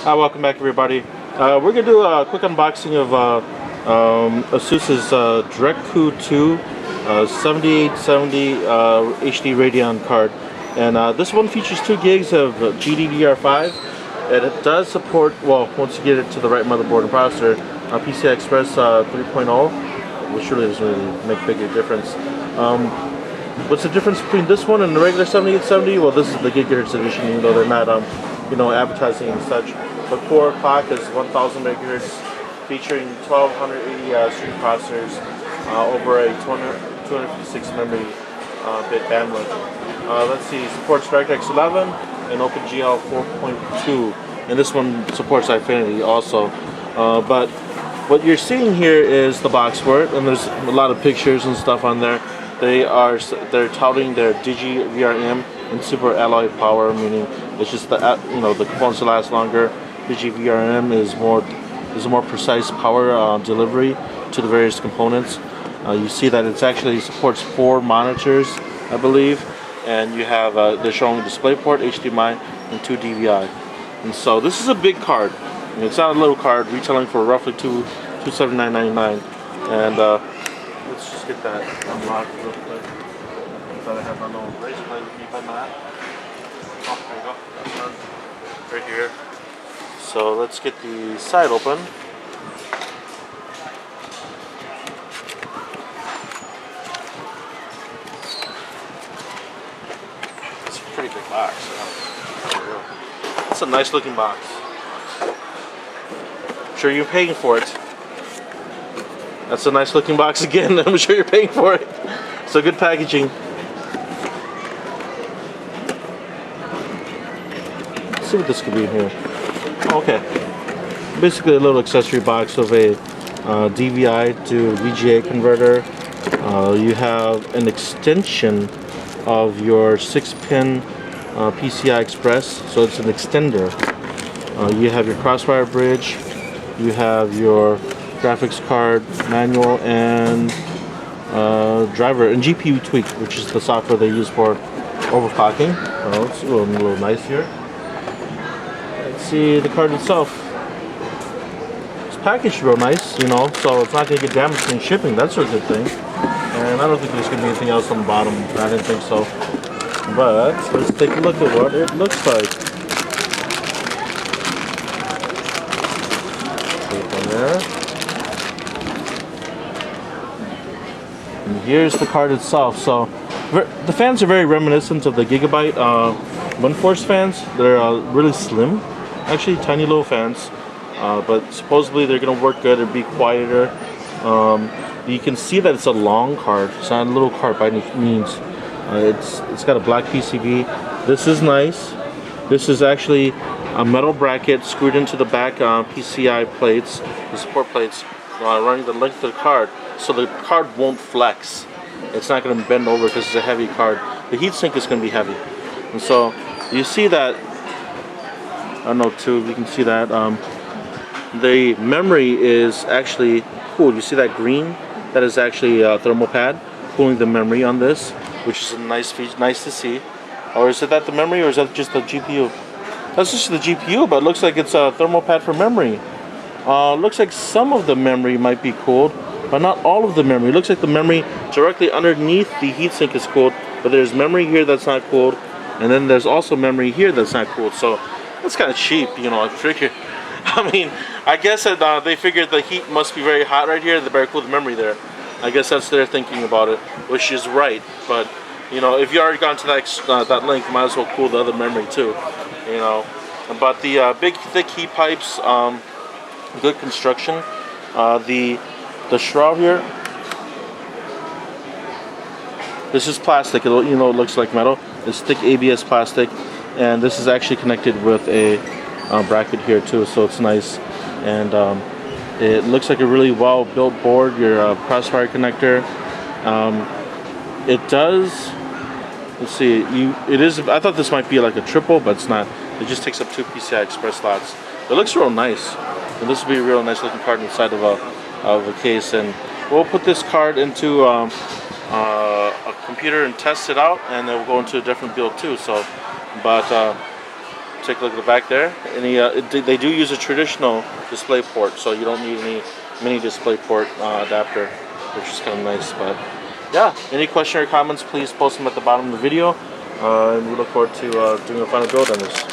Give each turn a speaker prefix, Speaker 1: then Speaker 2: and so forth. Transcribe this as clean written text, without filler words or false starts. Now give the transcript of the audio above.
Speaker 1: Hi, welcome back everybody. We're going to do a quick unboxing of Asus's Direct CU II 7870 HD Radeon card. And this one features 2 gigs of GDDR5, and it does support, well, once you get it to the right motherboard and processor, PCI Express 3.0, which really doesn't really make a big difference. What's the difference between this one and the regular 7870? Well, this is the gigahertz edition, even though they're not advertising and such. The core clock is 1000 megahertz, featuring 1280 stream processors over a 256 memory bit bandwidth. Let's see, supports DirectX 11 and OpenGL 4.2, and this one supports Infinity also. But what you're seeing here is the box for it, and there's a lot of pictures and stuff on there. They're touting their Digi VRM and Super Alloy Power, meaning it's just the the components will last longer. Digi VRM is a more precise power delivery to the various components. You see that it actually supports 4 monitors, I believe, and you have they're showing DisplayPort, HDMI, and 2 DVI. And so this is a big card. It's not a little card, retailing for roughly $279.99. And let's just get that unlocked real quick. I thought I had my little razor blade with me, but not. Oh, there you go. That's done. Right here. So let's get the side open. It's a pretty big box. It's a nice looking box. I'm sure you're paying for it. That's a nice looking box again. I'm sure you're paying for it. So good packaging. Let's see what this could be in here. Okay. Basically a little accessory box of a DVI to VGA converter. You have an extension of your 6-pin PCI Express, so it's an extender. You have your Crossfire bridge. You have your graphics card manual and driver and GPU tweak, which is the software they use for overclocking. It's a little nice here. Let's see the card itself. It's packaged real nice, so it's not going to get damaged in shipping. That's a good thing. And I don't think there's going to be anything else on the bottom. I didn't think so. But let's take a look at what it looks like. Tape on there. And here's the card itself. So the fans are very reminiscent of the Gigabyte Windforce fans. They're really slim, actually tiny little fans, but supposedly they're going to work good and be quieter. You can see that it's a long card. It's not a little card by any means. It's got a black PCB. This is nice. This is actually a metal bracket screwed into the back PCI plates, the support plates, running the length of the card, so the card won't flex. It's not going to bend over because it's a heavy card. The heatsink is going to be heavy, and so you see that. I don't know too if you can see that. The memory is actually cool. You see that green? That is actually a thermal pad cooling the memory on this, which is a nice to see. Or is it that the memory, or is that just the GPU? That's just the GPU, but it looks like it's a thermal pad for memory. Looks like some of the memory might be cooled, but not all of the memory. It looks like the memory directly underneath the heatsink is cooled, but there's memory here that's not cooled, and then there's also memory here that's not cooled. So that's kind of cheap, I figure. I mean, I guess that they figured the heat must be very hot right here. They better cool the memory there. I guess that's their thinking about it, which is right. But if you already gone to that length, you might as well cool the other memory too. But the big thick heat pipes, good construction. The shroud here. This is plastic. It looks like metal. It's thick ABS plastic, and this is actually connected with a bracket here too, so it's nice. And it looks like a really well built board. Your Crossfire connector. It does. Let's see. It is. I thought this might be like a triple, but it's not. It just takes up 2 PCI Express slots. It looks real nice, and this will be a real nice looking card inside of a case. And we'll put this card into a computer and test it out, and then we'll go into a different build too. So, but take a look at the back there. They do use a traditional display port, so you don't need any mini display port adapter, which is kind of nice. But yeah, any question or comments, please post them at the bottom of the video, and we look forward to doing a final build on this.